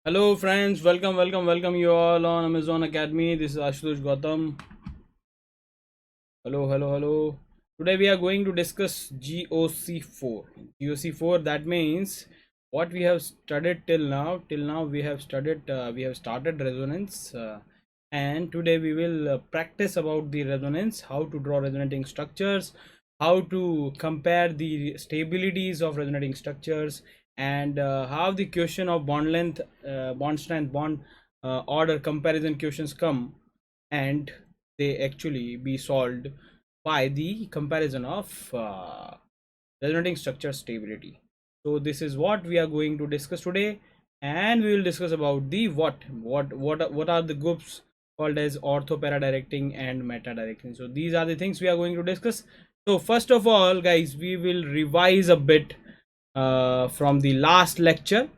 Hello friends, welcome you all on Amazon Academy. This is Ashutosh Gautam. Hello. Today we are going to discuss GOC4. GOC4, that means what we have studied till now. Till now we have started resonance, and today we will practice about the resonance, how to draw resonating structures, how to compare the stabilities of resonating structures, and how the question of bond length, bond strength, bond order comparison questions come, and they actually be solved by the comparison of resonating structure stability. So this is what we are going to discuss today, and we will discuss about the what are the groups called as ortho para directing and meta directing. So these are the things we are going to discuss. So first of all, guys, we will revise a bit from the last lecture.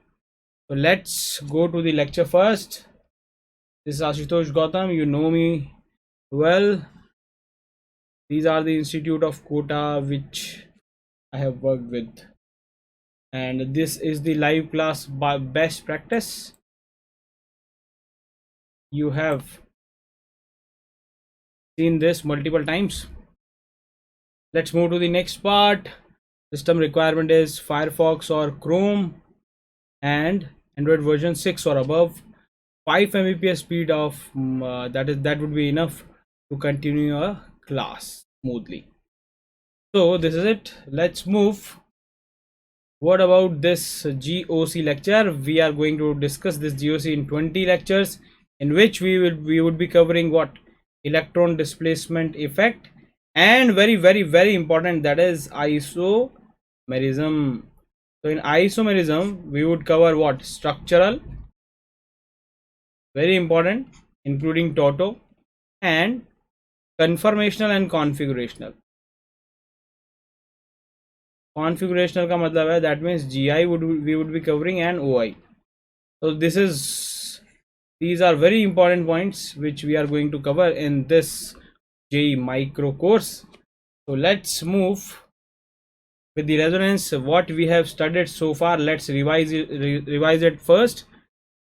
So let's go to the lecture first. This is Ashutosh Gautam. You know me well. These are the Institute of Kota which I have worked with, and this is the live class by best practice. You have seen this multiple times. Let's move to the next part. System requirement is Firefox or Chrome, and Android version 6 or above. 5 Mbps speed of that would be enough to continue a class smoothly. So this is it. Let's move. What about this GOC lecture? We are going to discuss this GOC in 20 lectures, in which we would be covering what electron displacement effect, and very important, that is isomerism. So in isomerism we would cover what structural, very important, including Toto, and conformational and configurational. Configurational का मतलब है, that means GI we would be covering, and OI. So these are very important points which we are going to cover in this JEE micro course. So let's move with the resonance. What we have studied so far, let's revise it first.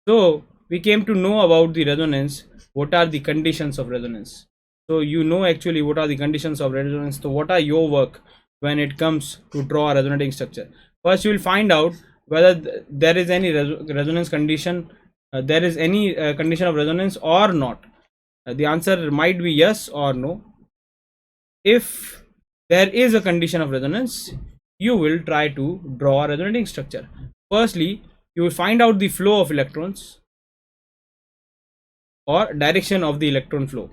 So we came to know about the resonance. What are the conditions of resonance? So you know actually what are the conditions of resonance. So what are your work when it comes to draw a resonating structure? First you will find out whether there is any resonance condition, there is any condition of resonance or not. The answer might be yes or no. If there is a condition of resonance, you will try to draw a resonating structure. Firstly, you will find out the flow of electrons or direction of the electron flow.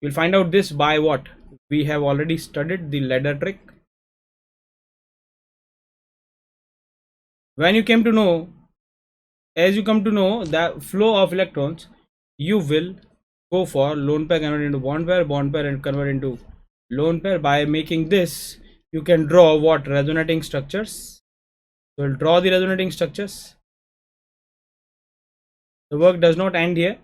You will find out this by what we have already studied, the ladder trick. When you came to know, as you come to know the flow of electrons, you will go for lone pair convert into bond pair and convert into lone pair. By making this, you can draw what resonating structures. So we'll draw the resonating structures. The work does not end here.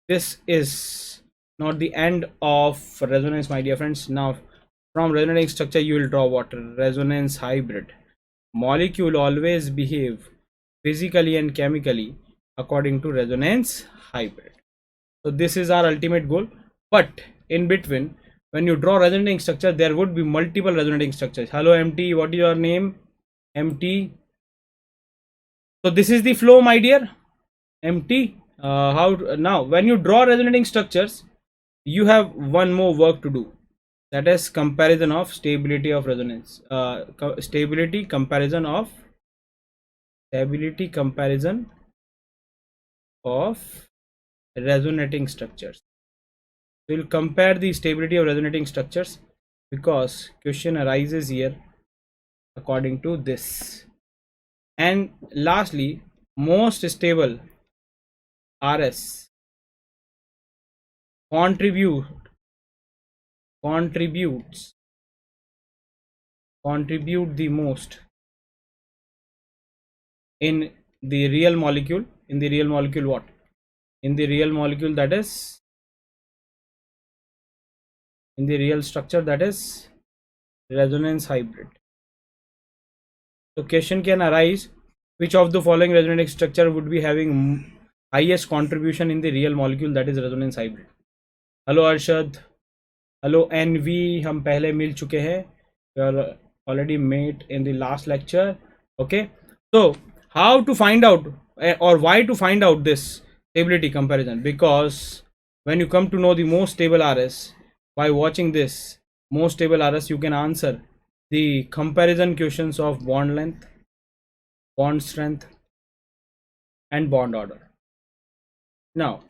This is not the end of resonance, my dear friends. Now from resonating structure you will draw what resonance hybrid. Molecule always behave physically and chemically according to resonance hybrid. So this is our ultimate goal, but in between, when you draw resonating structure, there would be multiple resonating structures. Hello MT, what is your name? MT. So this is the flow, my dear MT. How now when you draw resonating structures, you have one more work to do, that is comparison of stability of resonance, stability comparison of resonating structures. We will compare the stability of resonating structures, because question arises here according to this. And lastly, most stable RS contribute the most in the real molecule. In the real molecule, what? In the real molecule, that is in the real structure, that is resonance hybrid. So question can arise, Which of the following resonating structure would be having highest contribution in the real molecule, that is resonance hybrid? Hello Arshad, hello NV, हम पहले मिल चुके हैं, we are already met in the last lecture. Okay, so how to find out or why to find out this stability comparison? Because when you come to know the most stable RS by watching this most stable RS, you can answer the comparison questions of bond length, bond strength, and bond order. Now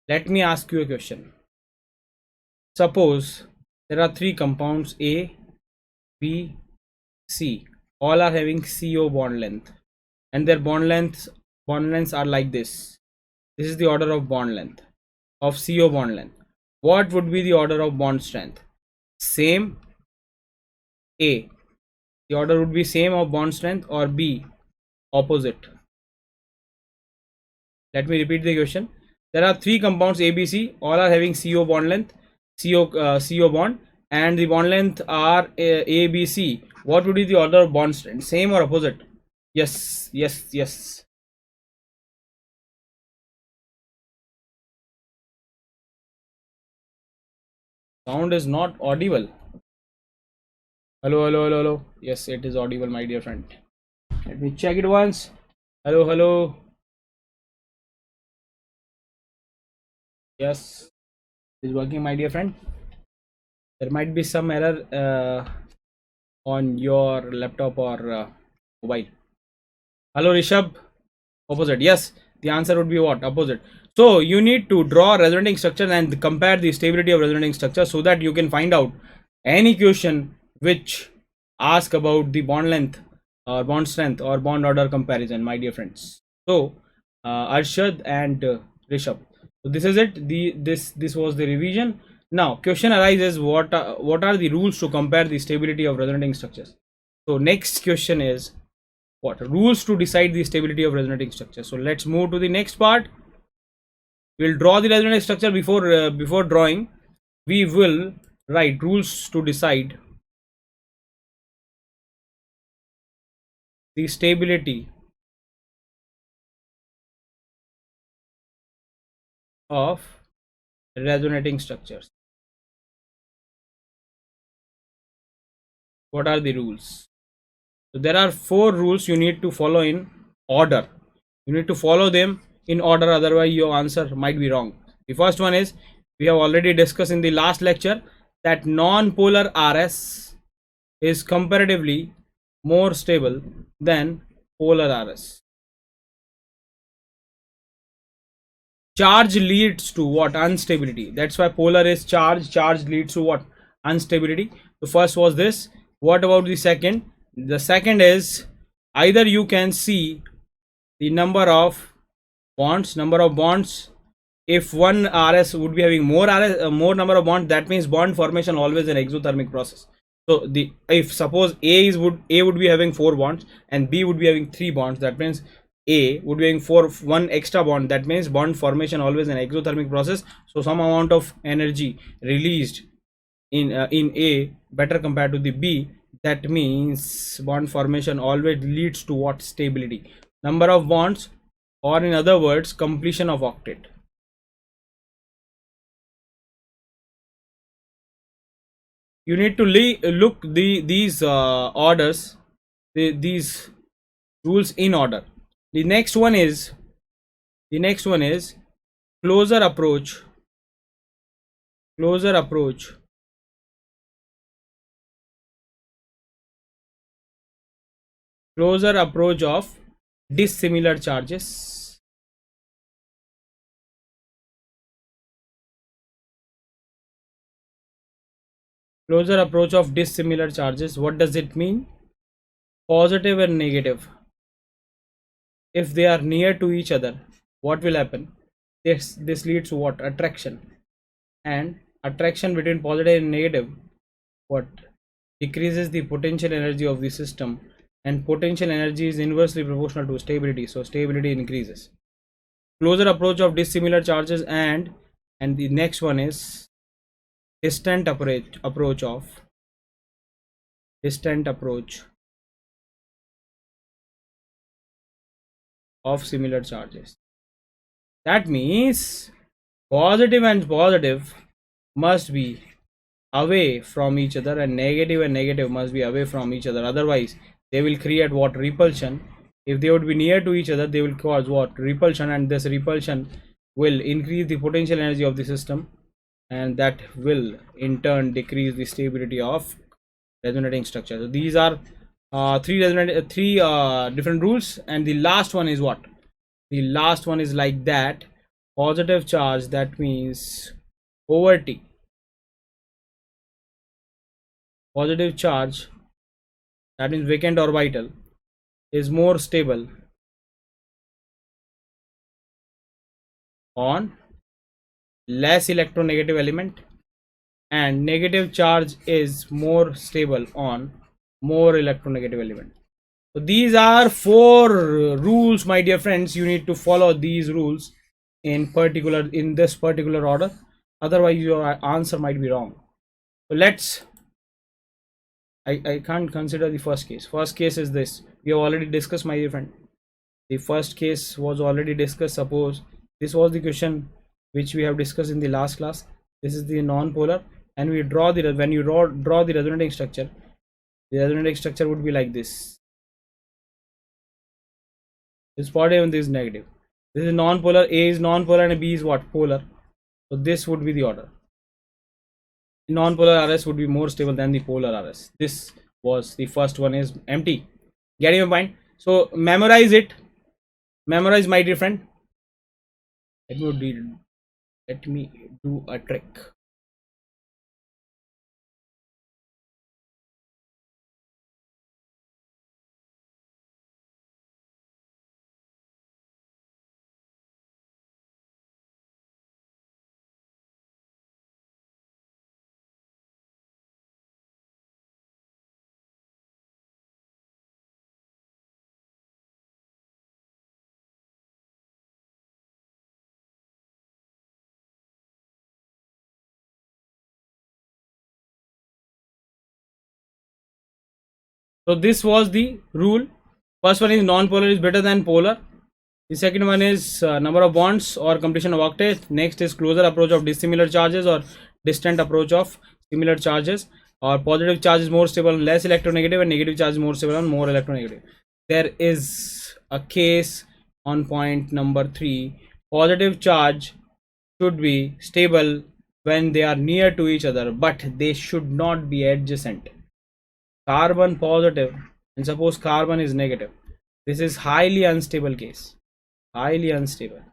let me ask you a question. Suppose there are three compounds A, B, C, all are having CO bond length, and their bond lengths are like this. This is the order of bond length of CO bond length. What would be the order of bond strength? Same, A, the order would be same of bond strength, or B, opposite? Let me repeat the question. There are three compounds A, B, C, all are having CO bond length, CO bond, and the bond length are A, B, C. What would be the order of bond strength? Same or opposite? Yes, yes, yes. Sound is not audible. Hello, hello, hello, hello. Yes, it is audible, my dear friend. Let me check it once. Hello, hello. Yes, it is working, my dear friend. There might be some error on your laptop or mobile. Hello, Rishabh. Opposite. Yes, the answer would be what? Opposite. So you need to draw resonating structure and compare the stability of resonating structure so that you can find out any question which ask about the bond length or bond strength or bond order comparison, my dear friends. So Arshad and Rishabh. So this is it. This was the revision. Now question arises: what are the rules to compare the stability of resonating structures? So next question is, what rules to decide the stability of resonating structure? So let's move to the next part. We'll draw the resonating structure. Before drawing, we will write rules to decide the stability of resonating structures. What are the rules? So there are 4 rules you need to follow in order. You need to follow them in order, otherwise your answer might be wrong. The first one is, we have already discussed in the last lecture, that non-polar RS is comparatively more stable than polar RS. Charge leads to what? Instability. That's why polar is charge. Charge leads to what? Instability. The first was this. What about the second? The second is, either you can see the number of bonds. If one RS would be having more more number of bonds, that means bond formation always an exothermic process. So if suppose A would be having 4 bonds and B would be having 3 bonds, that means A would be having 1 extra bond. That means bond formation always an exothermic process. So some amount of energy released in A better compared to the B. That means bond formation always leads to what? Stability. Number of bonds, or in other words, completion of octet. You need to look these orders, these rules in order. The next one is closer approach of dissimilar charges. Closer approach of dissimilar charges. What does it mean? Positive and negative, if they are near to each other, what will happen? This leads to what? Attraction. And attraction between positive and negative, what? Decreases the potential energy of the system, and potential energy is inversely proportional to stability, so stability increases. Closer approach of dissimilar charges. And the next one is distant approach of similar charges. That means positive and positive must be away from each other, and negative must be away from each other. Otherwise, they will create what? Repulsion. If they would be near to each other, they will cause what? Repulsion, and this repulsion will increase the potential energy of the system, and that will in turn decrease the stability of resonating structure. So these are three different rules, and the last one is what? The last one is like that: positive charge, that means over T. Positive charge, that means vacant orbital, is more stable on less electronegative element, and negative charge is more stable on more electronegative element. So these are 4 rules, my dear friends. You need to follow these rules in this particular order, otherwise your answer might be wrong. So let's I can't consider the first case. First case is this. We have already discussed, my dear friend. The first case was already discussed. Suppose this was the question which we have discussed in the last class. This is the non-polar, and we draw the when you draw the resonating structure, the resonating structure would be like this. This is positive and this is negative. This is non-polar. A is non-polar and B is what? Polar. So this would be the order. Non-polar RS would be more stable than the polar RS. This was the first one, is empty. Getting your point? So memorize it. Memorize, my dear friend. Let me do a trick. So this was the rule. First one is non-polar is better than polar. The second one is number of bonds or completion of octet. Next is closer approach of dissimilar charges or distant approach of similar charges. Or positive charge is more stable on less electronegative, and negative charge is more stable on more electronegative. There is a case on point number 3. Positive charge should be stable when they are near to each other, but they should not be adjacent. Carbon positive, and suppose carbon is negative. This is highly unstable case. Highly unstable.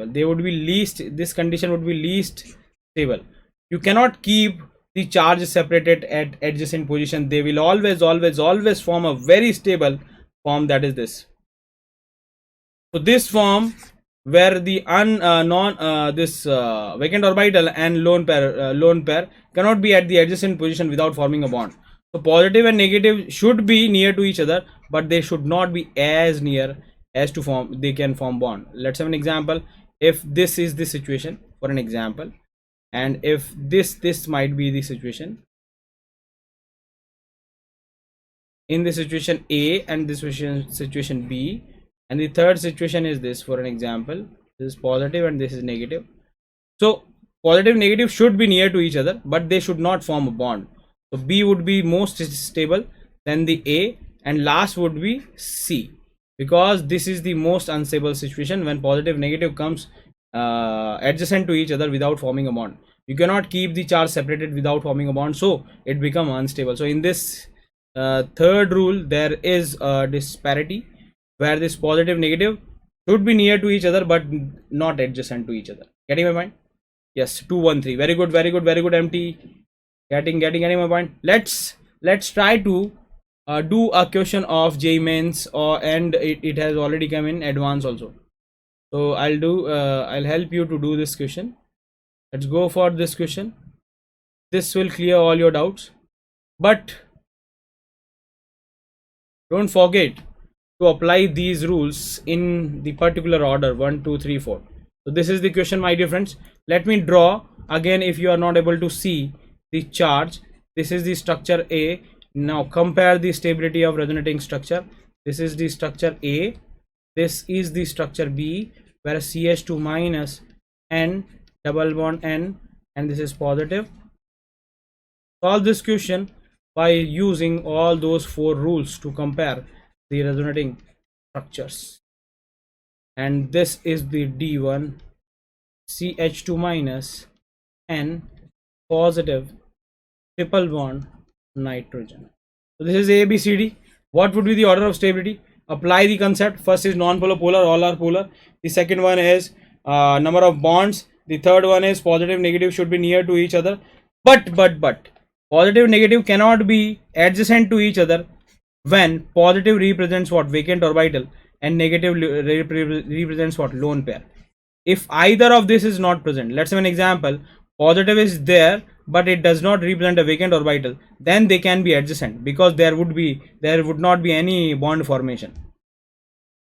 They would be least, this condition would be least stable. You cannot keep the charges separated at adjacent position. They will always form a very stable form, that is this. So this form where the vacant orbital and lone pair cannot be at the adjacent position without forming a bond. So positive and negative should be near to each other, but they should not be as near as to form they can form bond. Let's have an example. If this is the situation, for an example, and if this might be the situation, in the situation A and this situation B, and the third situation is this, for an example, this is positive and this is negative. So positive negative should be near to each other, but they should not form a bond. So B would be most stable, then the A, and last would be C, because this is the most unstable situation when positive negative comes adjacent to each other without forming a bond. You cannot keep the charge separated without forming a bond, so it becomes unstable. So in this third rule, there is a disparity where this positive negative should be near to each other but not adjacent to each other. Getting my point? Yes, 2 1 3. Very good, empty. Getting my point. Let's try to do a question of JEE Mains, and it has already come in advance also. So I'll help you to do this question. Let's go for this question. This will clear all your doubts, but don't forget to apply these rules in the particular order 1 2 3 4. So this is the question, my dear friends. Let me draw again if you are not able to see the charge. This is the structure A. Now compare the stability of resonating structure. This is the structure A, This is the structure B, where CH2 minus N double bond N, and this is positive. Solve this question by using all those 4 rules to compare the resonating structures. And this is the D1, CH2 minus N positive triple bond nitrogen. So this is A, B, C, D. What would be the order of stability? Apply the concept. First is non-polar, polar, all are polar. The second one is number of bonds. The third one is positive, negative should be near to each other. But positive, negative cannot be adjacent to each other when positive represents what? Vacant orbital, and negative represents what? Lone pair. If either of this is not present, let's have an example. Positive is there, but it does not represent a vacant orbital, then they can be adjacent, because there would not be any bond formation.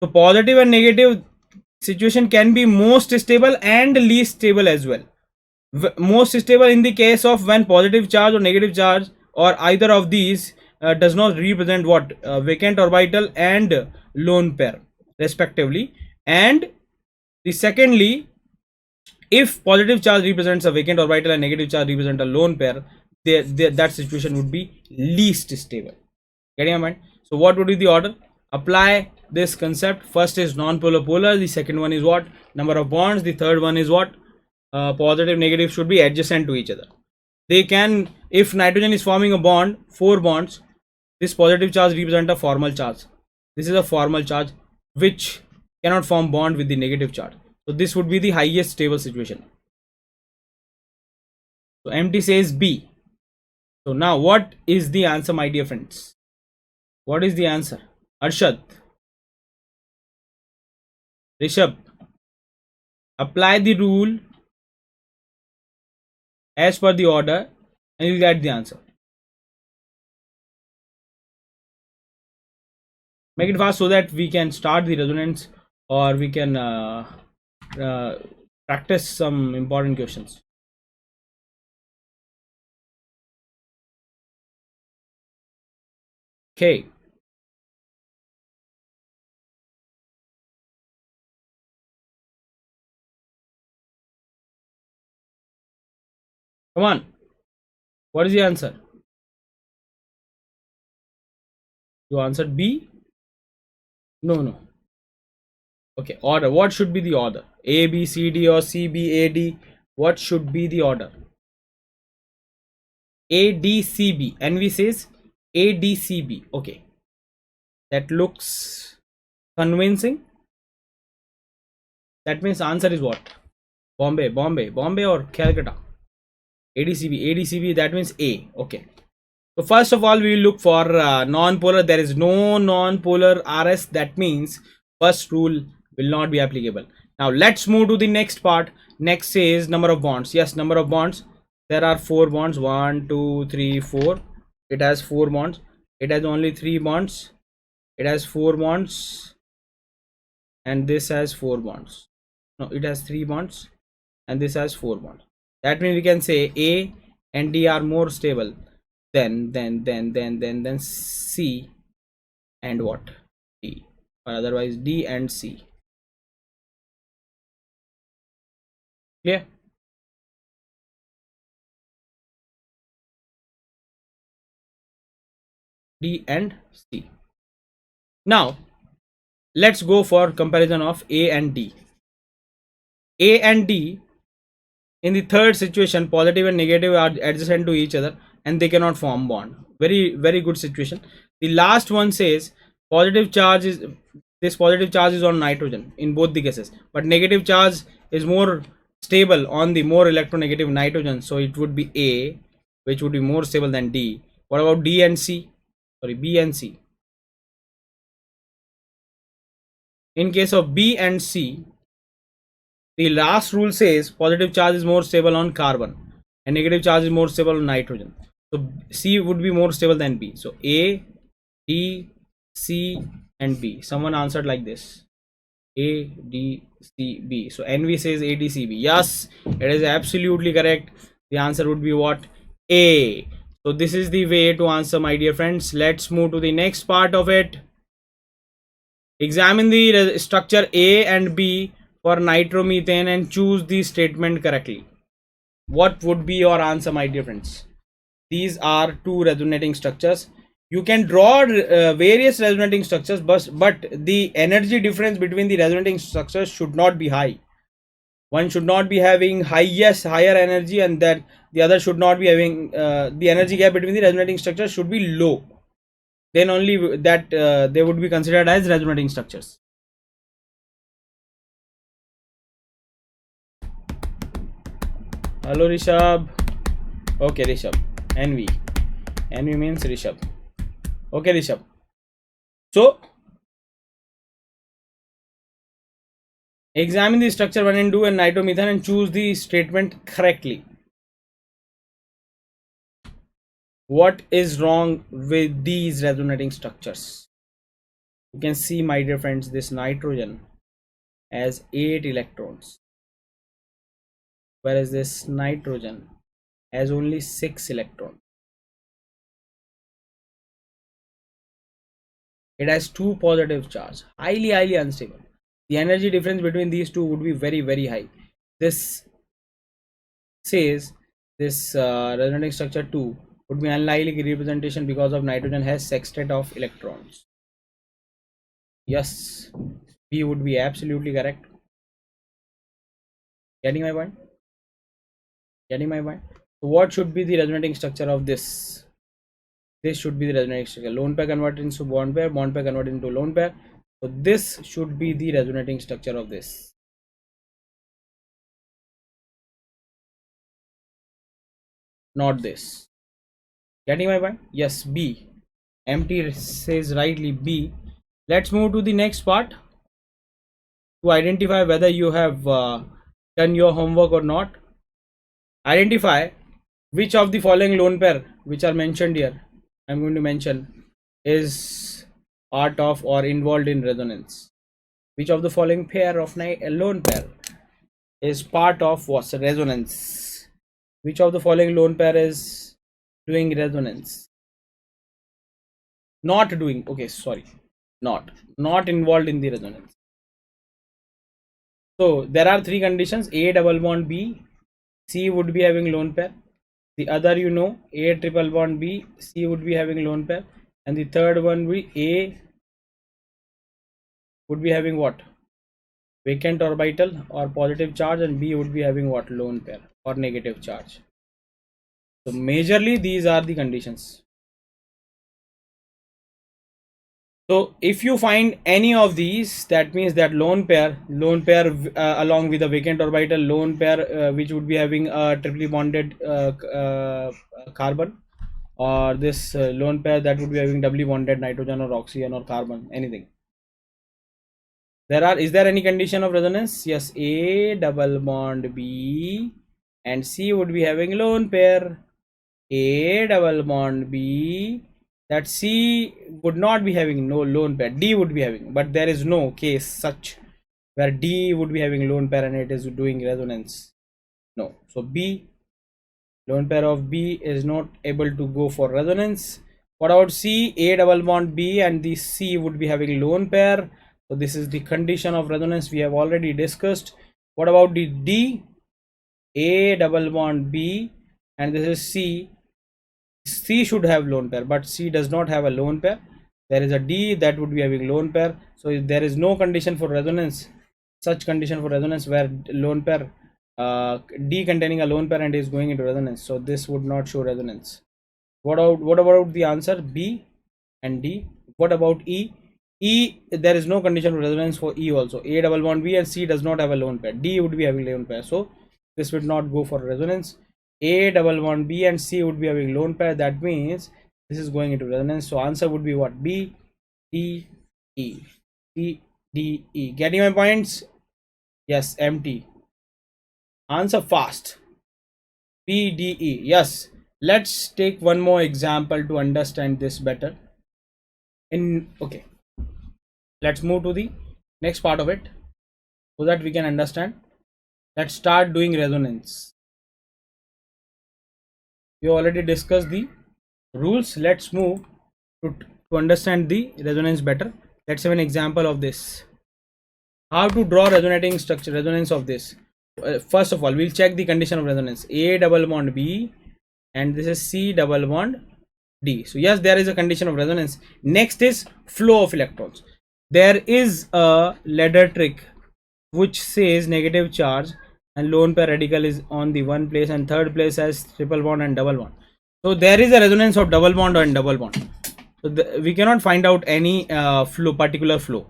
So positive and negative situation can be most stable and least stable as well. Most stable in the case of when positive charge or negative charge or either of these does not represent what? Vacant orbital and lone pair respectively. And the secondly, if positive charge represents a vacant orbital and negative charge represent a lone pair, that situation would be least stable. Getting your mind? So what would be the order? Apply this concept. First is non-polar, polar. The second one is what? Number of bonds. The third one is what? Positive, negative should be adjacent to each other. They can, if nitrogen is forming a bond, 4 bonds, this positive charge represent a formal charge. This is a formal charge which cannot form bond with the negative charge. So this would be the highest stable situation. So MT says B. So now what is the answer, my dear friends? What is the answer? Arshad, Rishabh, apply the rule as per the order and you'll get the answer. Make it fast so that we can start the resonance, or we can practice some important questions. Okay. Come on. What is the answer? You answered B? No. Okay, order. What should be the order? A, B, C, D or C, B, A, D? What should be the order? A, D, C, B. NV says A, D, C, B. Okay. That looks convincing. That means answer is what? Bombay or Calcutta? ADCB, that means A. Okay. So first of all, we will look for non-polar. There is no non-polar RS. That means first rule will not be applicable. Now let's move to the next part. Next says number of bonds. Yes, number of bonds. There are 4 bonds. 1, 2, 3, 4. It has 4 bonds. It has only 3 bonds. It has 4 bonds. And this has 4 bonds. No, it has 3 bonds. And this has 4 bonds. That means we can say A and D are more stable than C and what? D, or otherwise D and C. Clear? D and C. Now let's go for comparison of A and D. A and D, in the third situation, positive and negative are adjacent to each other and they cannot form bond. Very good situation. The last one says positive charge is on nitrogen in both the cases, but negative charge is more stable on the more electronegative nitrogen, so it would be A, which would be more stable than D. What about D and C? Sorry, B and C. In case of B and C, the last rule says positive charge is more stable on carbon and negative charge is more stable on nitrogen. So C would be more stable than B. So A, D, C and B. Someone answered like this: A, D, C, B. So NV says A, D, C, B. Yes, it is absolutely correct. The answer would be what? A. So this is the way to answer, my dear friends. Let's move to the next part of it. Examine the structure A and B for nitromethane and choose the statement correctly. What would be your answer, my dear friends? These are two resonating structures. You can draw various resonating structures, but the energy difference between the resonating structures should not be high. One should not be having higher energy, and that the other should not be having the energy gap between the resonating structures should be low. Then only that they would be considered as resonating structures. Hello Rishabh. Okay Rishabh. NV means Rishabh. Okay Rishabh. So examine the structure 1 and 2 and nitromethane and choose the statement correctly. What is wrong with these resonating structures? You can see, my dear friends, this nitrogen has 8 electrons, whereas this nitrogen has only 6 electrons. It has 2 positive charge, highly unstable. The energy difference between these two would be very high. This says this resonating structure 2 would be unlikely representation because of nitrogen has sextet of electrons. Yes, B would be absolutely correct. Getting my point? Getting my point? So what should be the resonating structure of this? This should be the resonating structure. Lone pair converted into bond pair converted into lone pair. So this should be the resonating structure of this. Not this. Getting my point? Yes, B. Empty says rightly B. Let's move to the next part to identify whether you have done your homework or not. Identify which of the following lone pair which are mentioned here, I'm going to mention, is part of or involved in resonance. Which of the following pair of lone pair is part of what resonance? Which of the following lone pair is doing resonance? Not doing, okay, sorry, not involved in the resonance. So there are 3 conditions: A double bond B, C would be having lone pair. The other, you know, A triple bond B, C would be having lone pair, and the third one will A would be having what? Vacant orbital or positive charge, and B would be having what? Lone pair or negative charge. So majorly these are the conditions. So if you find any of these, that means that lone pair along with a vacant orbital, lone pair which would be having a triply bonded carbon, or this lone pair that would be having doubly bonded nitrogen or oxygen or carbon, anything. Is there any condition of resonance? Yes, A double bond B and C would be having lone pair. A double bond B, that C would not be having no lone pair, D would be having, but there is no case such where D would be having lone pair and it is doing resonance. No. So B, lone pair of B is not able to go for resonance. What about C? A double bond B and the C would be having lone pair. So this is the condition of resonance we have already discussed. What about the D? A double bond B and this is C. C should have lone pair, but C does not have a lone pair. There is a D that would be having lone pair. So there is no condition for resonance, such condition for resonance where lone pair D containing a lone pair and is going into resonance. So this would not show resonance. What about the answer B and D? What about E? E, there is no condition for resonance for E also. A double bond B and C does not have a lone pair. D would be having lone pair, so this would not go for resonance. A double bond B and C would be having lone pair. That means this is going into resonance. So answer would be what? B, D, E. B, D, E. Getting my points? Yes, empty. Answer fast. B, D, E. Yes. Let's take one more example to understand this better. Okay. Let's move to the next part of it so that we can understand. Let's start doing resonance. We already discussed the rules. Let's move to understand the resonance better. Let's have an example of this. How to draw resonating structure, resonance of this. First of all, we'll check the condition of resonance. A double bond B, and this is C double bond D. So yes, there is a condition of resonance. Next is flow of electrons. There is a ladder trick which says negative charge and lone pair radical is on the one place, and third place has triple bond and double bond. So there is a resonance of double bond and double bond. So we cannot find out any particular flow,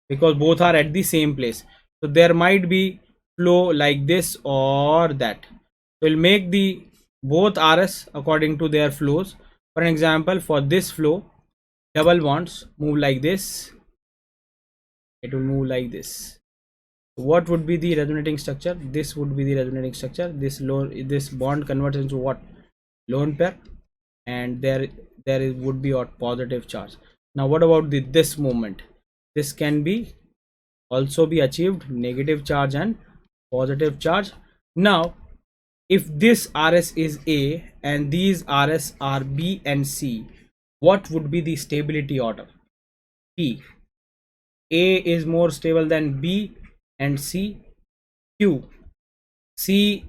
because both are at the same place. So there might be flow like this or that. So we'll make the both RS according to their flows. For an example, for this flow, double bonds move like this, it will move like this. What would be the resonating structure? This would be the resonating structure. This bond converts into what? Lone pair, and there would be a positive charge. Now what about this movement? This can be also be achieved, negative charge and positive charge. Now if this RS is A and these RS are B and C, what would be the stability order? P. A is more stable than B and C. Q. C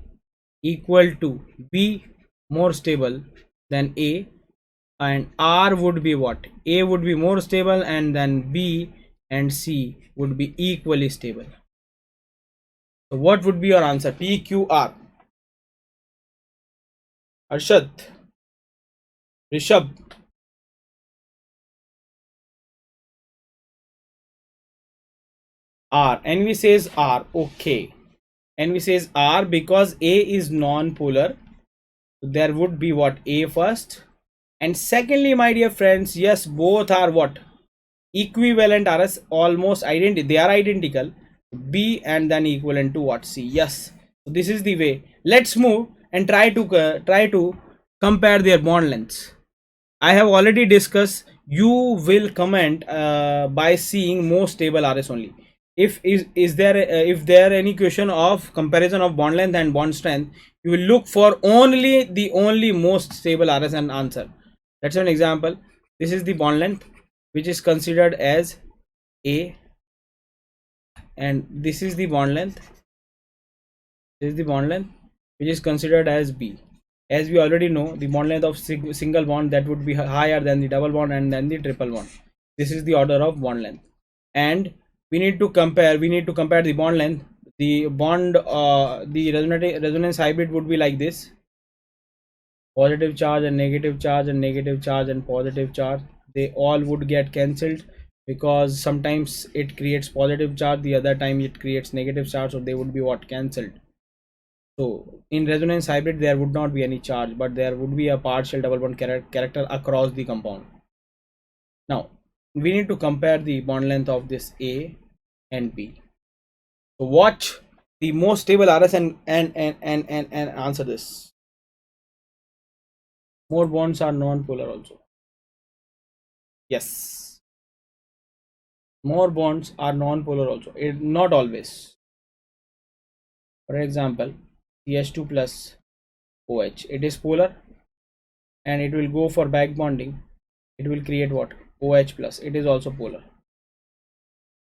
equal to B, more stable than A, and R would be what? A would be more stable, and then B and C would be equally stable. So what would be your answer? P, Q, R. Arshad, Rishabh, R. NV says R. Okay. NV says R because A is non-polar. So there would be what? A first. And secondly, my dear friends, yes, both are what? Equivalent RS, almost identical. They are identical. B and then equivalent to what? C. Yes. So this is the way. Let's move and try to compare their bond lengths. I have already discussed. You will comment by seeing most stable RS only. If there any question of comparison of bond length and bond strength, you will look for only most stable RS and answer. Let's have an example. This is the bond length which is considered as A, and this is the bond length. This is the bond length which is considered as B. As we already know, the bond length of single bond, that would be higher than the double bond and then the triple bond. This is the order of bond length, and we need to compare the bond length. The bond the resonance hybrid would be like this: positive charge and negative charge and negative charge and positive charge. They all would get cancelled, because sometimes it creates positive charge, the other time it creates negative charge, so they would be what? Cancelled. So in resonance hybrid there would not be any charge, but there would be a partial double bond character across the compound. Now we need to compare the bond length of this A and B. So watch the most stable RS and answer this. More bonds are non-polar also. Yes, more bonds are non-polar also. Not always. For example, CH2 plus OH, it is polar, and it will go for back bonding. It will create what? OH plus. It is also polar.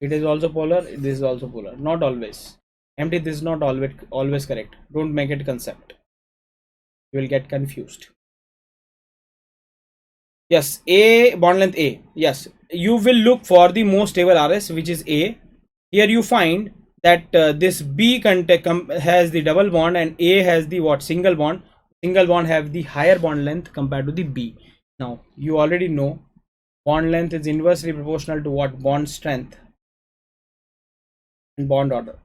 It is also polar. This is also polar. Not always. Empty. This is not always correct. Don't make it concept. You will get confused. Yes, A, bond length A. Yes, you will look for the most stable RS, which is A. Here you find that this B has the double bond and A has the what? Single bond. Single bond have the higher bond length compared to the B. Now you already know bond length is inversely proportional to what? Bond strength and bond order.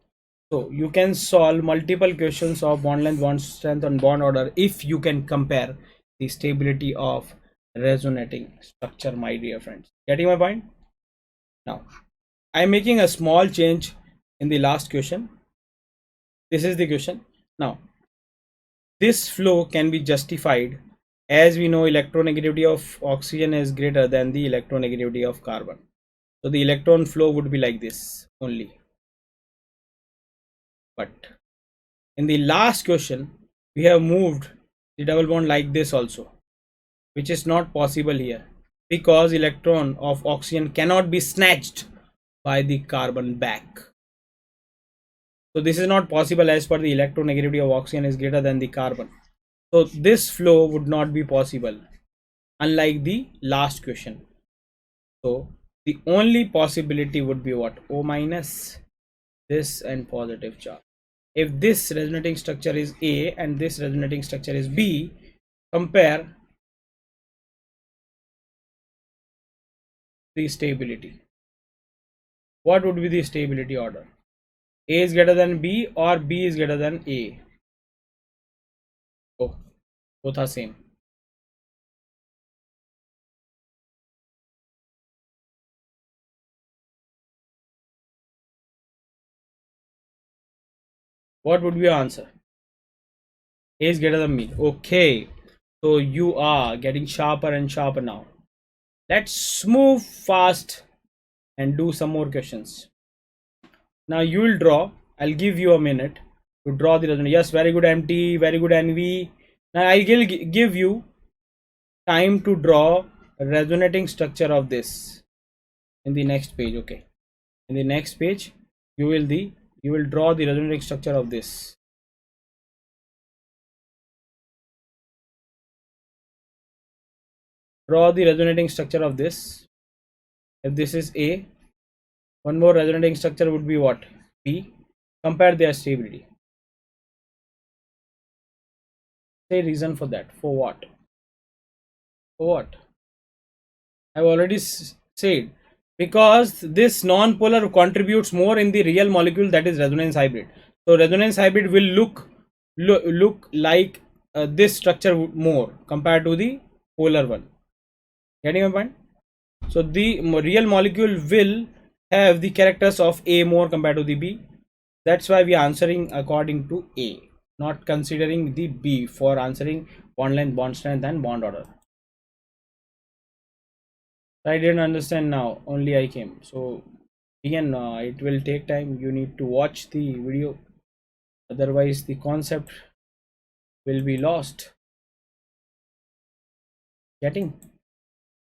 So you can solve multiple questions of bond length, bond strength and bond order if you can compare the stability of resonating structure, my dear friends. Getting my point? Now I am making a small change in the last question. This is the question. Now this flow can be justified, as we know electronegativity of oxygen is greater than the electronegativity of carbon. So the electron flow would be like this only. But in the last question we have moved the double bond like this also, which is not possible here, because electron of oxygen cannot be snatched by the carbon back. So this is not possible as per the electronegativity of oxygen is greater than the carbon. So this flow would not be possible, unlike the last question. So the only possibility would be what? O minus, this and positive charge. If this resonating structure is A and this resonating structure is B, compare the stability. What would be the stability order? A is greater than B or B is greater than A? Oh, both are same. What would be your answer? A is greater than B. Okay, so you are getting sharper and sharper now. Let's move fast and do some more questions. Now you will draw. I'll give you a minute to draw the resonance. Yes, very good, MT, very good, NV. Now I will give you time to draw a resonating structure of this in the next page. Okay, in the next page you will draw the resonating structure of this. Draw the resonating structure of this. If this is A, one more resonating structure would be what? B. Compare their stability. Say reason for that. For what? For what? I've already said, because this non-polar contributes more in the real molecule, that is resonance hybrid. So resonance hybrid will look like this structure more compared to the polar one. Getting my point? So the real molecule will have the characters of A more compared to the B. That's why we are answering according to A, not considering the B for answering bond length, bond strength and bond order. I didn't understand now, only I came. So again, it will take time. You need to watch the video, otherwise the concept will be lost. Getting?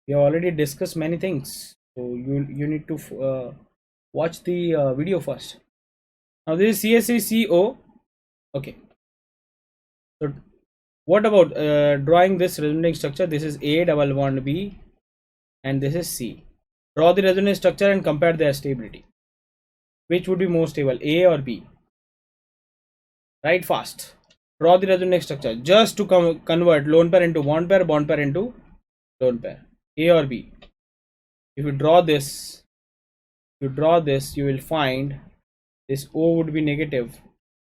We have already discussed many things, so you need to watch the video first. Now this is CSACO. Okay, so what about drawing this resonating structure? This is A double bond B and this is C. Draw the resonance structure and compare their stability. Which would be more stable, A or B? Right, fast. Draw the resonance structure just to convert lone pair into bond pair into lone pair. A or B? If you draw this, you will find this O would be negative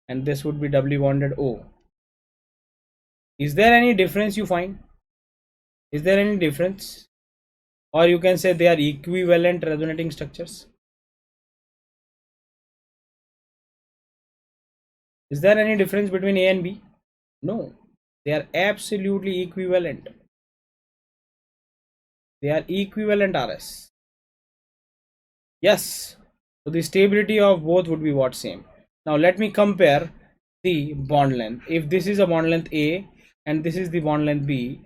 and this would be doubly bonded O. Is there any difference you find? Is there any difference? Or you can say they are equivalent resonating structures. Is there any difference between A and B? No, they are absolutely equivalent. They are equivalent RS. Yes, so the stability of both would be what? Same. Now let me compare the bond length. If this is a bond length A and this is the bond length B,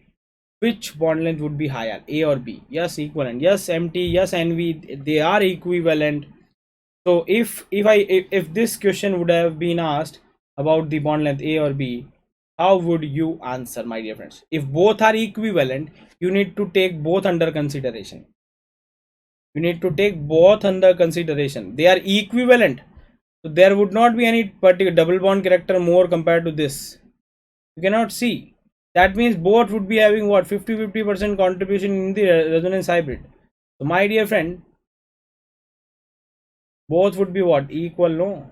which bond length would be higher, A or B? Yes, equivalent. Yes, MT. Yes, NV. They are equivalent. So if this question would have been asked about the bond length A or B, how would you answer, my dear friends? If both are equivalent, you need to take both under consideration. You need to take both under consideration. They are equivalent, so there would not be any particular double bond character more compared to this. You cannot see. That means both would be having what? 50-50% contribution in the resonance hybrid. So my dear friend, both would be what? Equal? No.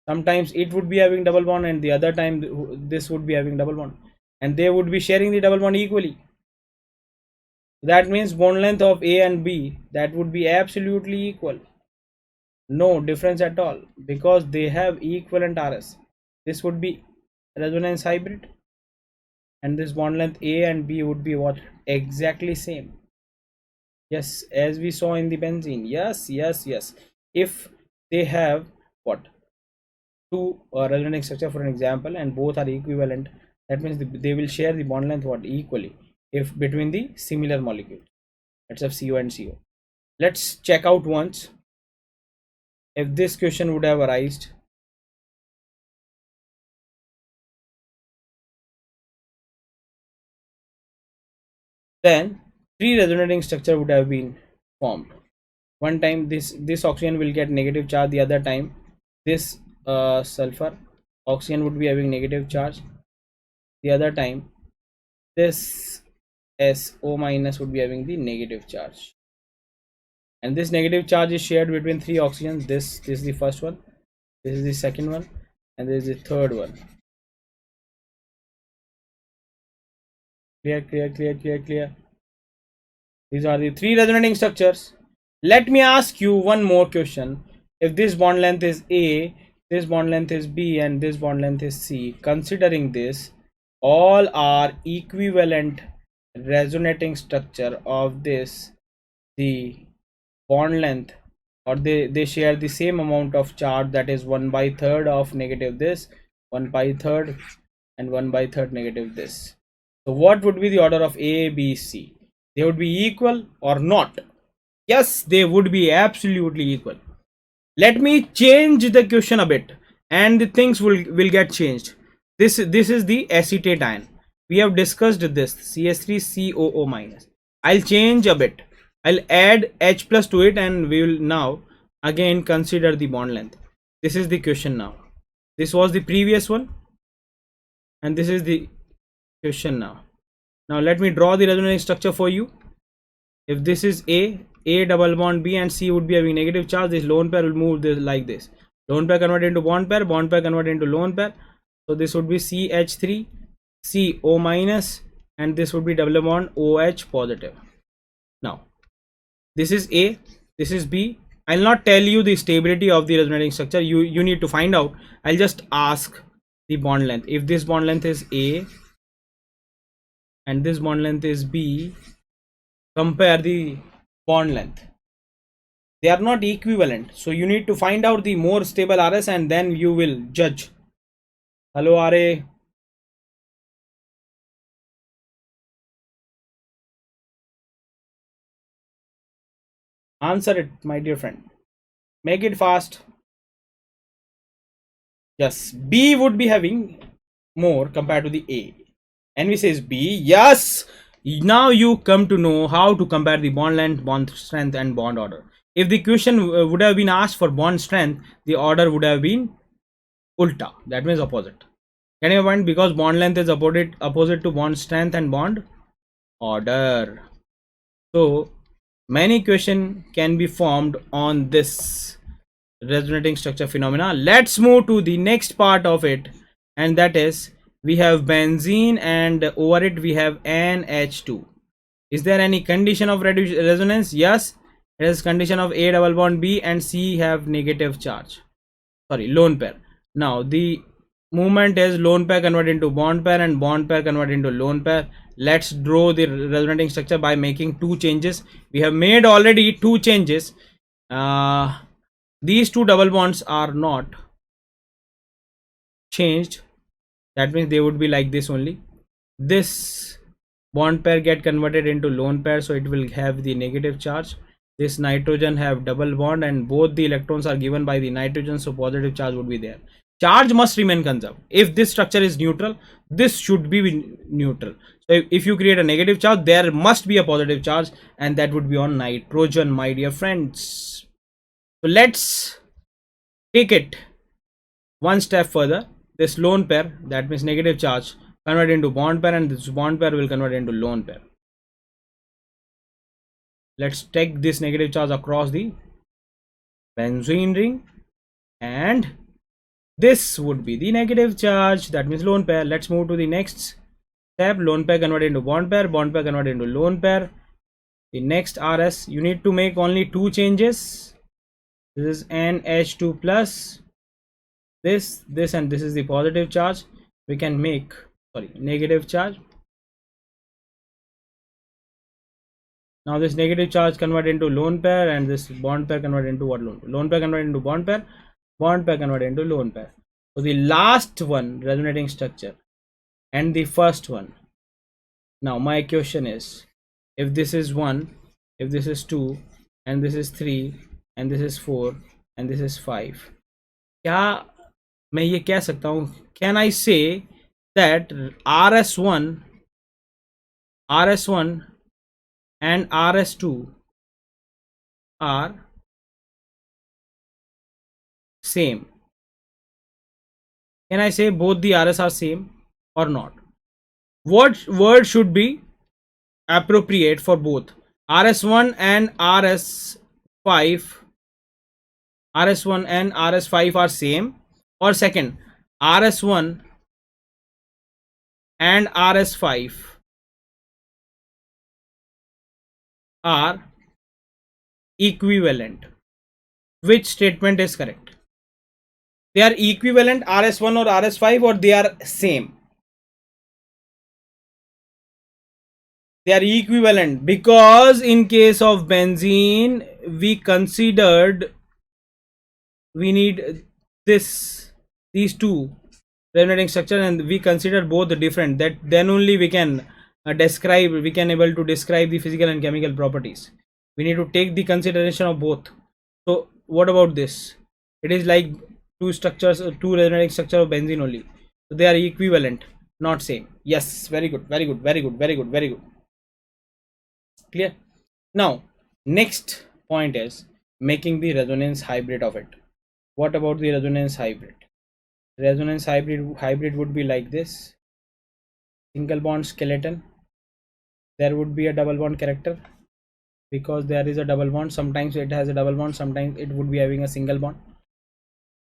Sometimes it would be having double bond and the other time this would be having double bond, and they would be sharing the double bond equally. That means bond length of A and B, that would be absolutely equal. No difference at all, because they have equivalent RS. This would be resonance hybrid and this bond length A and B would be what? Exactly same. Yes, as we saw in the benzene. Yes. If they have what? Two resonating structure for an example and both are equivalent, that means they will share the bond length what? Equally, if between the similar molecules, let's have CO and CO. Let's check out once if this question would have arisen. Then three resonating structure would have been formed. One time this oxygen will get negative charge, the other time this sulfur oxygen would be having negative charge, the other time this SO minus would be having the negative charge, and this negative charge is shared between three oxygens. This is the first one, this is the second one, and this is the third one. Clear. These are the three resonating structures. Let me ask you one more question. If this bond length is A, this bond length is B, and this bond length is C, considering this, all are equivalent resonating structure of this, the bond length, or they share the same amount of charge, that is 1/3 of negative this, 1/3, and 1/3 negative this. So what would be the order of A, B, C? They would be equal or not? Yes, they would be absolutely equal. Let me change the question a bit, and the things will get changed. This is the acetate ion. We have discussed this, CH3COO minus. I'll change a bit. I'll add H plus to it, and we will now again consider the bond length. This is the question now. This was the previous one, and this is the question now. Now let me draw the resonating structure for you. If this is A double bond B, and C would be having negative charge, this lone pair will move this like this. Lone pair convert into bond pair convert into lone pair. So this would be CH3 CO minus, and this would be double bond OH positive. Now this is A, this is B. I'll not tell you the stability of the resonating structure. You need to find out. I'll just ask the bond length. If this bond length is A and this bond length is B, compare the bond length. They are not equivalent, so you need to find out the more stable RS, and then you will judge. Hello RA. Answer it, my dear friend. Make it fast. Yes, B would be having more compared to the A. NV says B. Yes. Now you come to know how to compare the bond length, bond strength, and bond order. If the question would have been asked for bond strength, the order would have been ulta. That means opposite. Can you find? Because bond length is opposite to bond strength and bond order. So many questions can be formed on this resonating structure phenomena. Let's move to the next part of it, and that is, we have benzene, and over it we have NH2. Is there any condition of resonance? Yes, it is condition of A double bond B and C have negative charge. Sorry, lone pair. Now the movement is lone pair convert into bond pair, and bond pair convert into lone pair. Let's draw the resonating structure by making two changes. We have made already two changes. These two double bonds are not changed. That means they would be like this only. This bond pair get converted into lone pair, so it will have the negative charge. This nitrogen have double bond, and both the electrons are given by the nitrogen, so positive charge would be there. Charge must remain conserved. If this structure is neutral, this should be neutral. So if you create a negative charge, there must be a positive charge, and that would be on nitrogen, my dear friends. So let's take it one step further. This lone pair, that means negative charge, convert into bond pair, and this bond pair will convert into lone pair. Let's take this negative charge across the benzene ring, and this would be the negative charge, that means lone pair. Let's move to the next step. Lone pair convert into bond pair convert into lone pair. The next RS, you need to make only two changes. This is NH2 plus this, and this is the positive charge. We can make, sorry, negative charge. Now this negative charge convert into lone pair, and this bond pair convert into what? Lone pair convert into bond pair convert into lone pair. So the last one resonating structure and the first one. Now my question is, if this is 1, if this is 2, and this is 3 and this is 4 and this is 5. क्या मैं ये कह सकता हूँ, can I say that RS1 and RS2 are same? Can I say both the RS are same or not? What word should be appropriate for both? RS1 and RS5, RS1 and RS5 are same, or second, RS1 and RS5 are equivalent? Which statement is correct? They are equivalent, RS1 or RS5, or they are same? They are equivalent because in case of benzene we considered we need these two resonating structure, and we consider both different, that then only we can we can able to describe the physical and chemical properties. We need to take the consideration of both. So what about this? It is like two structures, two resonating structure of benzene only, so they are equivalent, not same. Yes, very good, very good, very good, very good, very good. Clear? Now next point is making the resonance hybrid of it. What about the resonance hybrid? Resonance hybrid would be like this: single bond skeleton, there would be a double bond character, because there is a double bond, sometimes it has a double bond, sometimes it would be having a single bond.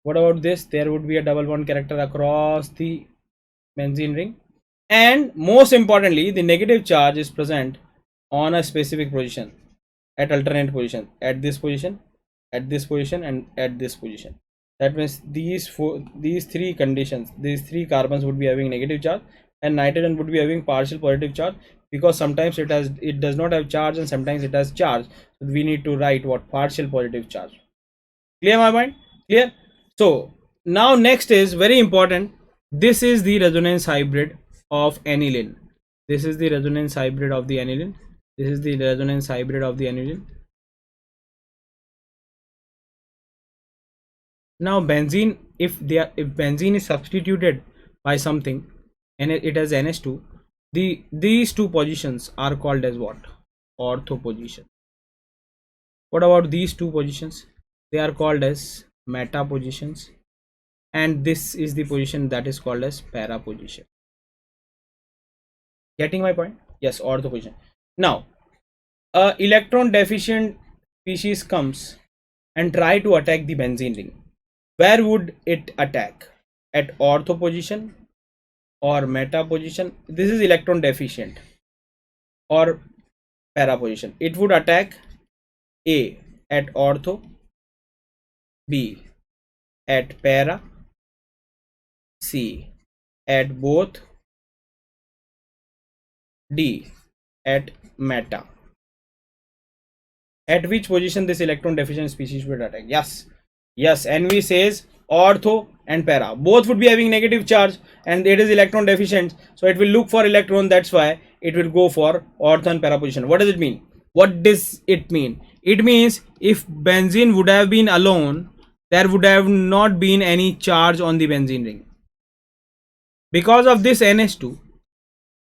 What about this? There would be a double bond character across the benzene ring, and most importantly the negative charge is present on a specific position, at alternate position, at this position, at this position, and at this position. That means these three conditions, these three carbons would be having negative charge, and nitrogen would be having partial positive charge, because sometimes it does not have charge and sometimes it has charge. So we need to write what? Partial positive charge. Clear my mind? Clear? So now next is very important. This is the resonance hybrid of aniline. This is the resonance hybrid of the aniline. This is the resonance hybrid of the aniline. Now benzene, if benzene is substituted by something and it has NH2, these two positions are called as what? Ortho position. What about these two positions? They are called as meta positions, and this is the position that is called as para position. Getting my point? Yes, ortho position. Now a electron deficient species comes and try to attack the benzene ring. Where would it attack? At ortho position or meta position? This is electron deficient, or para position. It would attack A at ortho, B at para, C at both, D at meta. At which position this electron deficient species would attack? Yes, NV says ortho and para both would be having negative charge, and it is electron deficient, so it will look for electron. That's why it will go for ortho and para position. What does it mean? What does it mean? It means if benzene would have been alone, there would have not been any charge on the benzene ring. Because of this NH2,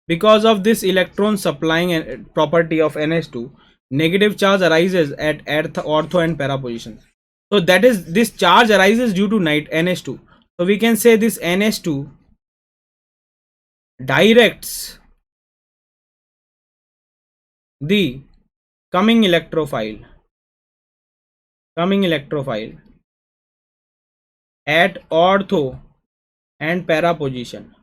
because of this electron supplying property of NH2, negative charge arises at ortho and para position. So that is, this charge arises due to NH2. So we can say this NH2 directs the coming electrophile at ortho and para position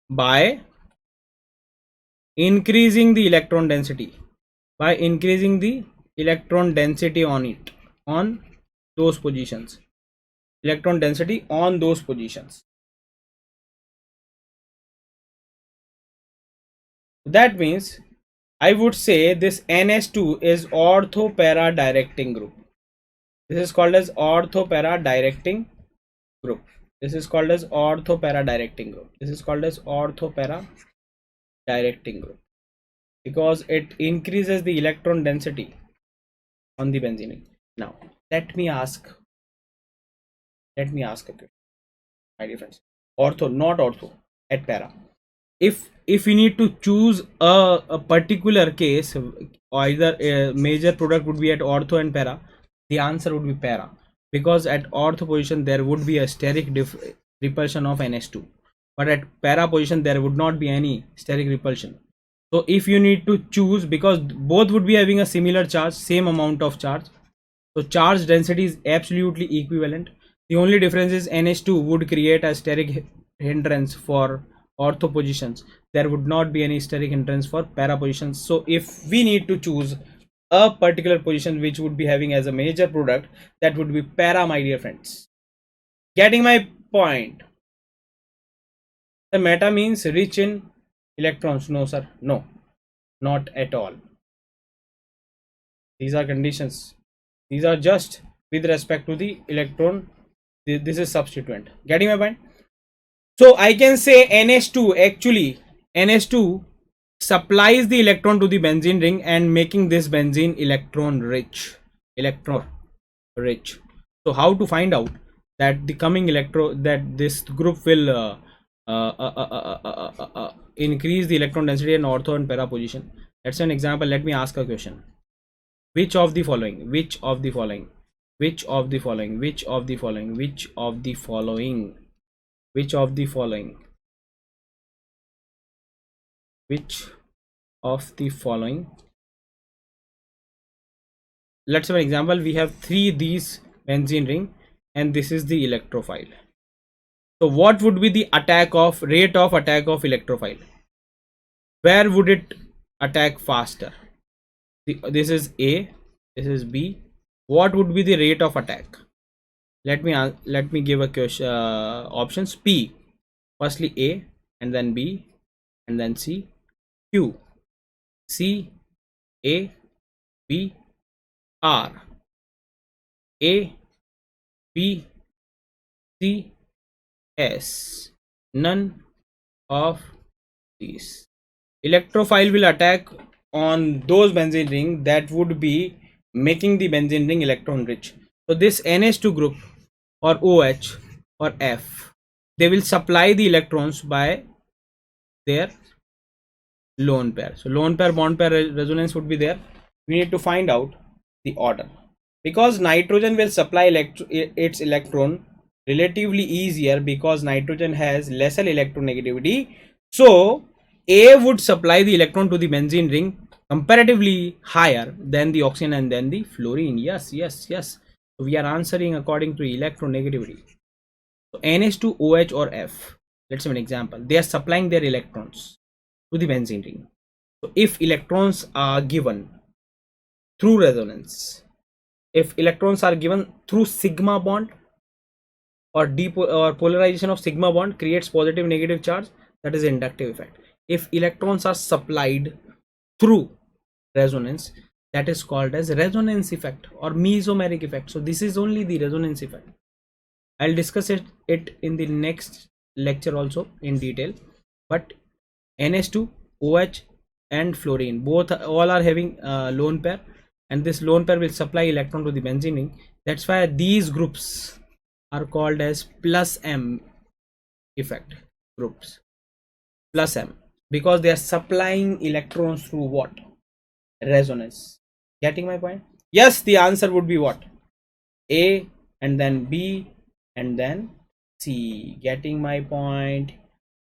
by increasing the electron density, on those positions, That means I would say this NH2 is ortho para directing group. This is called as ortho para directing group. This is called as ortho para directing group. because it increases the electron density on the benzene ring. Now let me ask a question, my dear friends. Ortho, not ortho, at para. If we need to choose a particular case, either a major product would be at ortho and para, the answer would be para, because at ortho position there would be a steric repulsion of NH2, but at para position there would not be any steric repulsion. So if you need to choose, because both would be having a similar charge, same amount of charge, so charge density is absolutely equivalent. The only difference is NH2 would create a steric hindrance for ortho positions. There would not be any steric hindrance for para positions. So if we need to choose a particular position which would be having as a major product, that would be para, my dear friends. Getting my point? The meta means rich in electrons. No sir, no, not at all. These are conditions. These are just with respect to the electron. This is substituent. Getting my point? So I can say NH2, actually NH2 supplies the electron to the benzene ring and making this benzene electron rich. So how to find out that the coming that this group will increase the electron density in ortho and para position? That's an example. Let me ask a question. Which of the following which of the following which of the following which of the following which of the following which of the following which of the following let's have an example. We have three these benzene ring and this is the electrophile. So what would be the rate of attack of electrophile? Where would it attack faster? This is A, this is B. What would be the rate of attack? Let me give a question, options. P, firstly A, and then B, and then C. Q, C, A, B, R, A, B, C, S. None of these. Electrophile will attack on those benzene ring that would be making the benzene ring electron rich. So this NH2 group or OH or F, they will supply the electrons by their lone pair. So lone pair bond pair resonance would be there. We need to find out the order, because nitrogen will supply its electron relatively easier because nitrogen has lesser electronegativity. So A would supply the electron to the benzene ring comparatively higher than the oxygen and then the fluorine. Yes. So we are answering according to electronegativity. So NH2, OH or F, let's have an example. They are supplying their electrons to the benzene ring. So if electrons are given through resonance, if electrons are given through sigma bond or polarization of sigma bond creates positive negative charge, that is inductive effect. If electrons are supplied through resonance, that is called as resonance effect or mesomeric effect. So this is only the resonance effect. I'll discuss it in the next lecture also in detail. But NH2, OH and fluorine all are having lone pair, and this lone pair will supply electron to the benzene ring. That's why these groups are called as plus M effect groups. Plus M, because they are supplying electrons through what? Resonance. Getting my point? Yes, the answer would be what? A and then B and then C. Getting my point?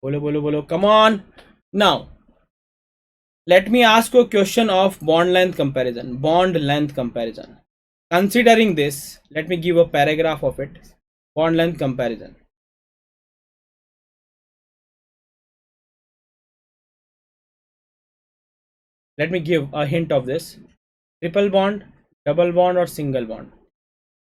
Bolo bolo bolo. Come on. Now let me ask you a question of bond length comparison. Considering this, let me give a paragraph of it. Bond length comparison. Let me give a hint of this. Triple bond, double bond or single bond.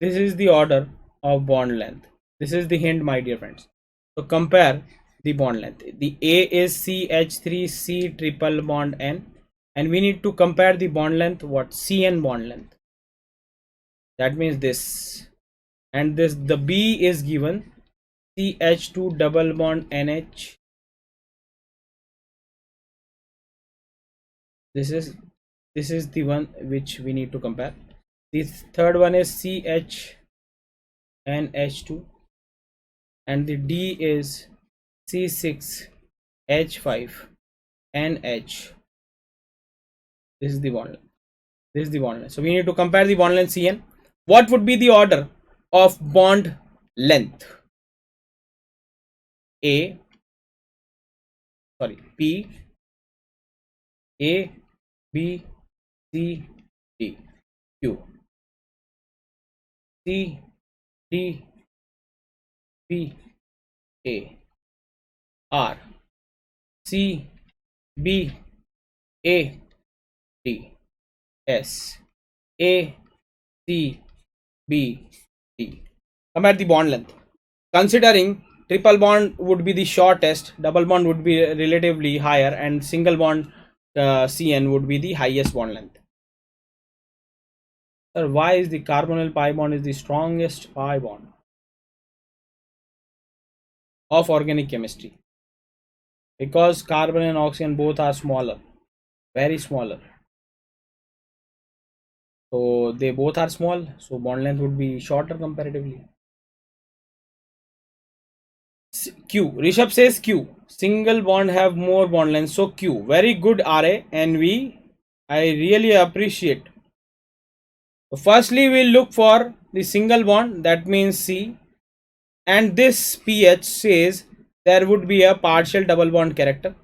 This is the order of bond length. This is the hint, my dear friends. So compare the bond length. The A is CH3C triple bond N, and we need to compare the bond length, what? CN bond length. That means this, and this, the B is given CH2 double bond NH This is the one which we need to compare. The third one is CHNH2, and the D is C6H5NH. This is the bond length. This is the bond length. So we need to compare the bond length CN. What would be the order of bond length? P, A, B, C, D, Q, C, D, B, A, R, C, B, A, D, S, A, C, B, D. Compare the bond length. Considering triple bond would be the shortest, double bond would be relatively higher, and single bond CN would be the highest bond length. Sir, why is the carbonyl pi bond is the strongest pi bond of organic chemistry? Because carbon and oxygen both are smaller, very smaller. So they both are small, so bond length would be shorter comparatively. Q, Rishabh says Q, single bond have more bond length, so Q. Very good, RA and I really appreciate. So firstly, we'll look for the single bond, that means C, and this pH says there would be a partial double bond character,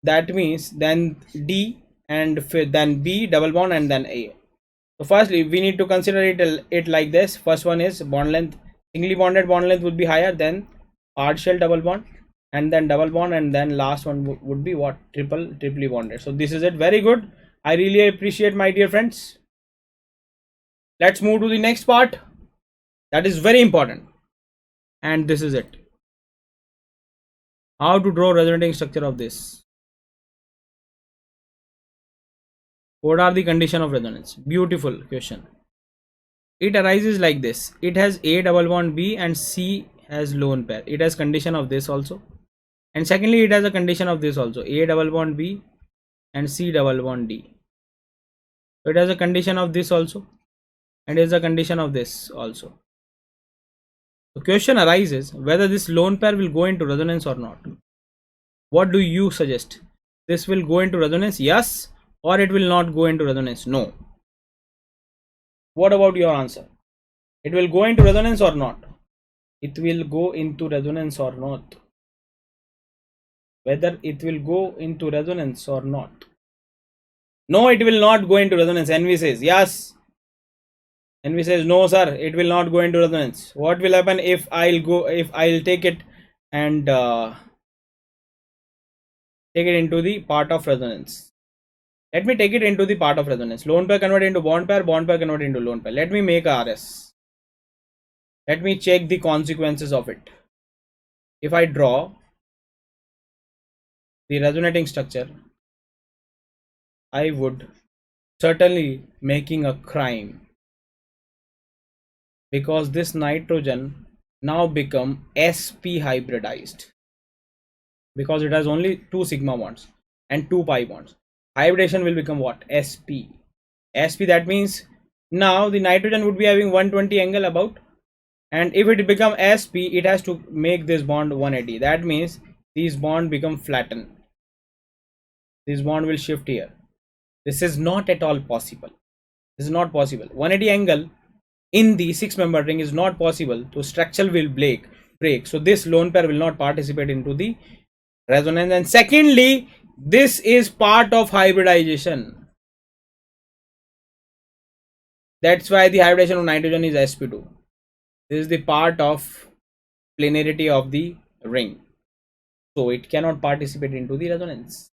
that means then D and then B double bond and then A. So firstly, we need to consider it like this. First one is bond length, singly bonded bond length would be higher than partial double bond, and then double bond, and then last one would be what? Triply bonded. So this is it. Very good. I really appreciate, my dear friends. Let's move to the next part. That is very important. And this is it. How to draw resonating structure of this. What are the condition of resonance? Beautiful question. It arises like this. It has A double bond B and C has lone pair. It has condition of this also. And secondly, it has a condition of this also. A double bond B and C double bond D. So it has a condition of this also. And it is a condition of this also. The question arises whether this lone pair will go into resonance or not. What do you suggest? This will go into resonance, yes, or it will not go into resonance, no. What about your answer? It will go into resonance or not? It will go into resonance or not? Whether it will go into resonance or not? No, it will not go into resonance. NV says yes. NV says no, sir, it will not go into resonance. What will happen if I'll take it and take it into the part of resonance? Let me take it into the part of resonance. Lone pair convert into bond pair convert into lone pair. Let me make a RS. Let me check the consequences of it. If I draw the resonating structure, I would certainly making a crime, because this nitrogen now become sp hybridized, because it has only 2 sigma bonds and 2 pi bonds. Hybridization will become what? sp. That means now the nitrogen would be having 120 angle about, and if it become sp, it has to make this bond 180. That means these bond become flattened. This bond will shift here. This is not at all possible. This is not possible. 180 angle in the 6-member ring is not possible, so structure will break. So this lone pair will not participate into the resonance. And secondly, this is part of hybridization. That's why the hybridization of nitrogen is sp2. This is the part of planarity of the ring, so it cannot participate into the resonance.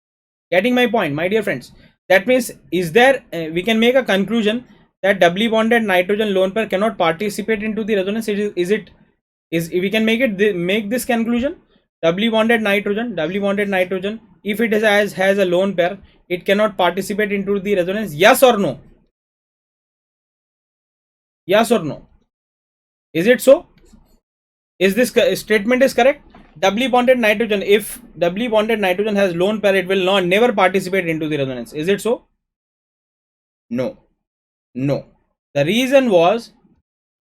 Getting my point, my dear friends? That means, is there we can make a conclusion that doubly bonded nitrogen lone pair cannot participate into the resonance. Is we can make this conclusion? Doubly bonded nitrogen, if it has a lone pair, it cannot participate into the resonance. Yes or no? Yes or no? Is it so? Is this statement is correct? Doubly bonded nitrogen, if doubly bonded nitrogen has lone pair, it will never participate into the resonance. Is it so? No, no. The reason was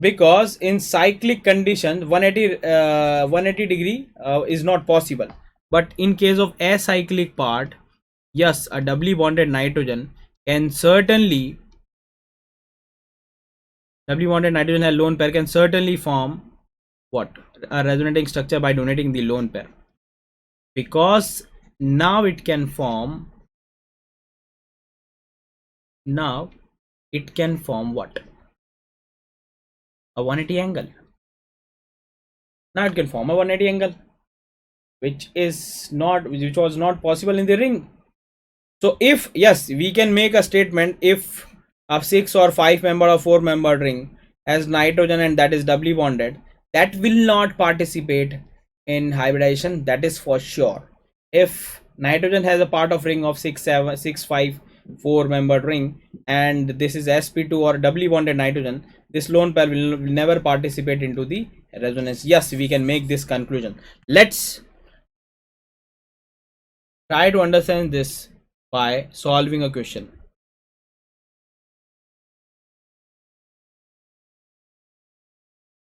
because in cyclic conditions 180 degree is not possible, but in case of acyclic part, yes, a doubly bonded nitrogen can certainly doubly bonded nitrogen and lone pair can certainly form what, a resonating structure by donating the lone pair, because now it can form, now it can form what, a 180 angle. Now it can form a 180 angle, which was not possible in the ring. So if yes, we can make a statement, if a 6 or 5 member or 4 member ring has nitrogen and that is doubly bonded, that will not participate in hybridization, that is for sure. If nitrogen has a part of ring of 6 7 6 5 4 membered ring and this is sp2 or doubly bonded nitrogen, this lone pair will never participate into the resonance. Yes, we can make this conclusion. Let's try to understand this by solving a question.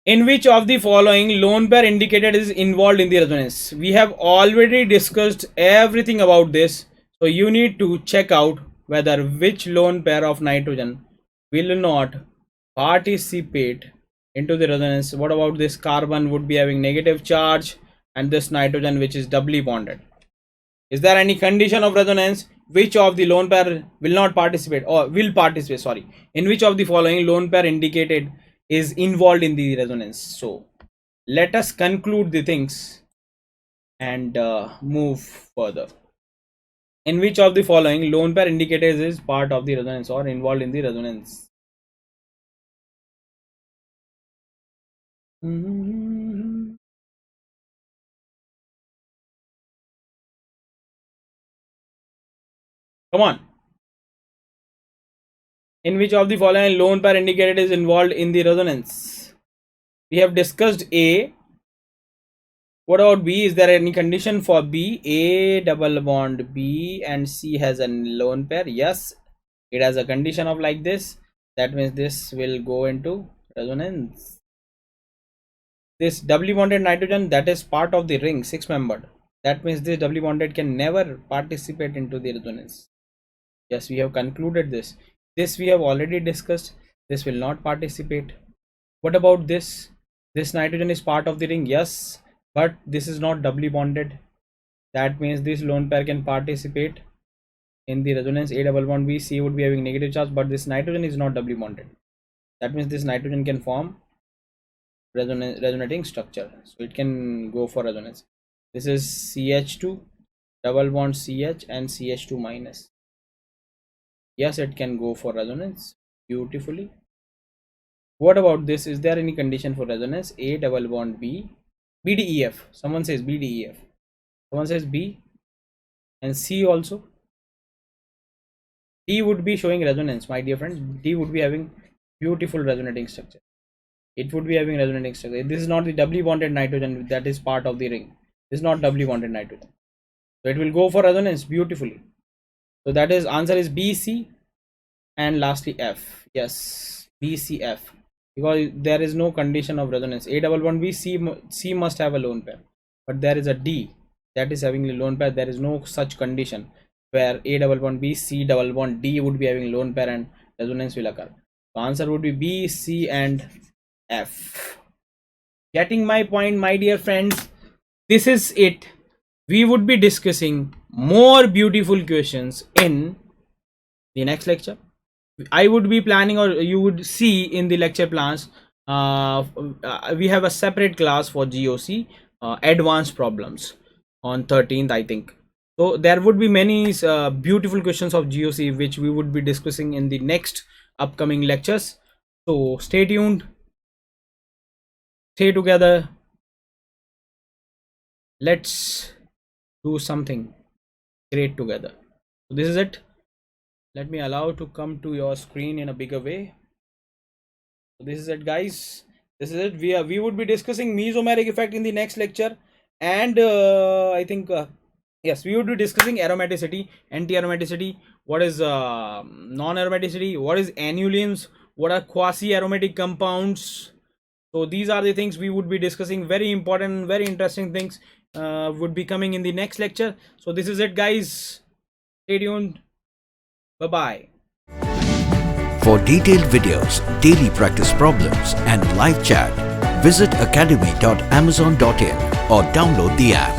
In which of the following lone pair indicated is involved in the resonance? We have already discussed everything about this, so you need to check out whether which lone pair of nitrogen will not participate into the resonance. What about this carbon would be having negative charge and this nitrogen which is doubly bonded? Is there any condition of resonance which of the lone pair will not participate or will participate? Sorry, in which of the following lone pair indicated is involved in the resonance? So let us conclude the things and move further. In which of the following lone pair indicators is part of the resonance or involved in the resonance? Come on. In which of the following lone pair indicated is involved in the resonance? We have discussed A. What about B? Is there any condition for B? A double bond B and C has a lone pair. Yes, it has a condition of like this. That means this will go into resonance. This doubly bonded nitrogen, that is part of the ring 6 membered. That means this doubly bonded can never participate into the resonance. Yes, we have concluded this. This we have already discussed. This will not participate. What about this? This nitrogen is part of the ring. Yes, but this is not doubly bonded. That means this lone pair can participate in the resonance. A double bond B, C would be having negative charge, but this nitrogen is not doubly bonded. That means this nitrogen can form resonating structure, so it can go for resonance. This is CH2 double bond CH and CH2 minus. Yes, it can go for resonance beautifully. What about this? Is there any condition for resonance? A double bond B, BDEF. Someone says BDEF. Someone says B and C also. D would be showing resonance, my dear friends. D would be having beautiful resonating structure. It would be having resonating structure. This is not the doubly bonded nitrogen that is part of the ring. This is not doubly bonded nitrogen. So it will go for resonance beautifully. So that is answer is B, C and lastly F. Yes, B, C, F. Because there is no condition of resonance. A double bond B, C must have a lone pair. But there is a D that is having a lone pair. There is no such condition where A double bond B, C double bond D would be having lone pair and resonance will occur. So answer would be B, C and F. Getting my point, my dear friends? This is it. We would be discussing more beautiful questions in the next lecture. I would be planning, or you would see in the lecture plans, we have a separate class for GOC, advanced problems, on 13th, I think. So there would be many beautiful questions of GOC which we would be discussing in the next upcoming lectures. So stay tuned, stay together. Let's do something great together. So this is it. Let me allow to come to your screen in a bigger way. So this is it, guys. This is it. We would be discussing mesomeric effect in the next lecture, and I think Yes, we would be discussing aromaticity, anti-aromaticity, what is non-aromaticity, what is annulenes, what are quasi-aromatic compounds. So these are the things we would be discussing. Very important, very interesting things would be coming in the next lecture. So this is it, guys. Stay tuned. Bye bye. For detailed videos, daily practice problems and live chat, visit academy.amazon.in or download the app.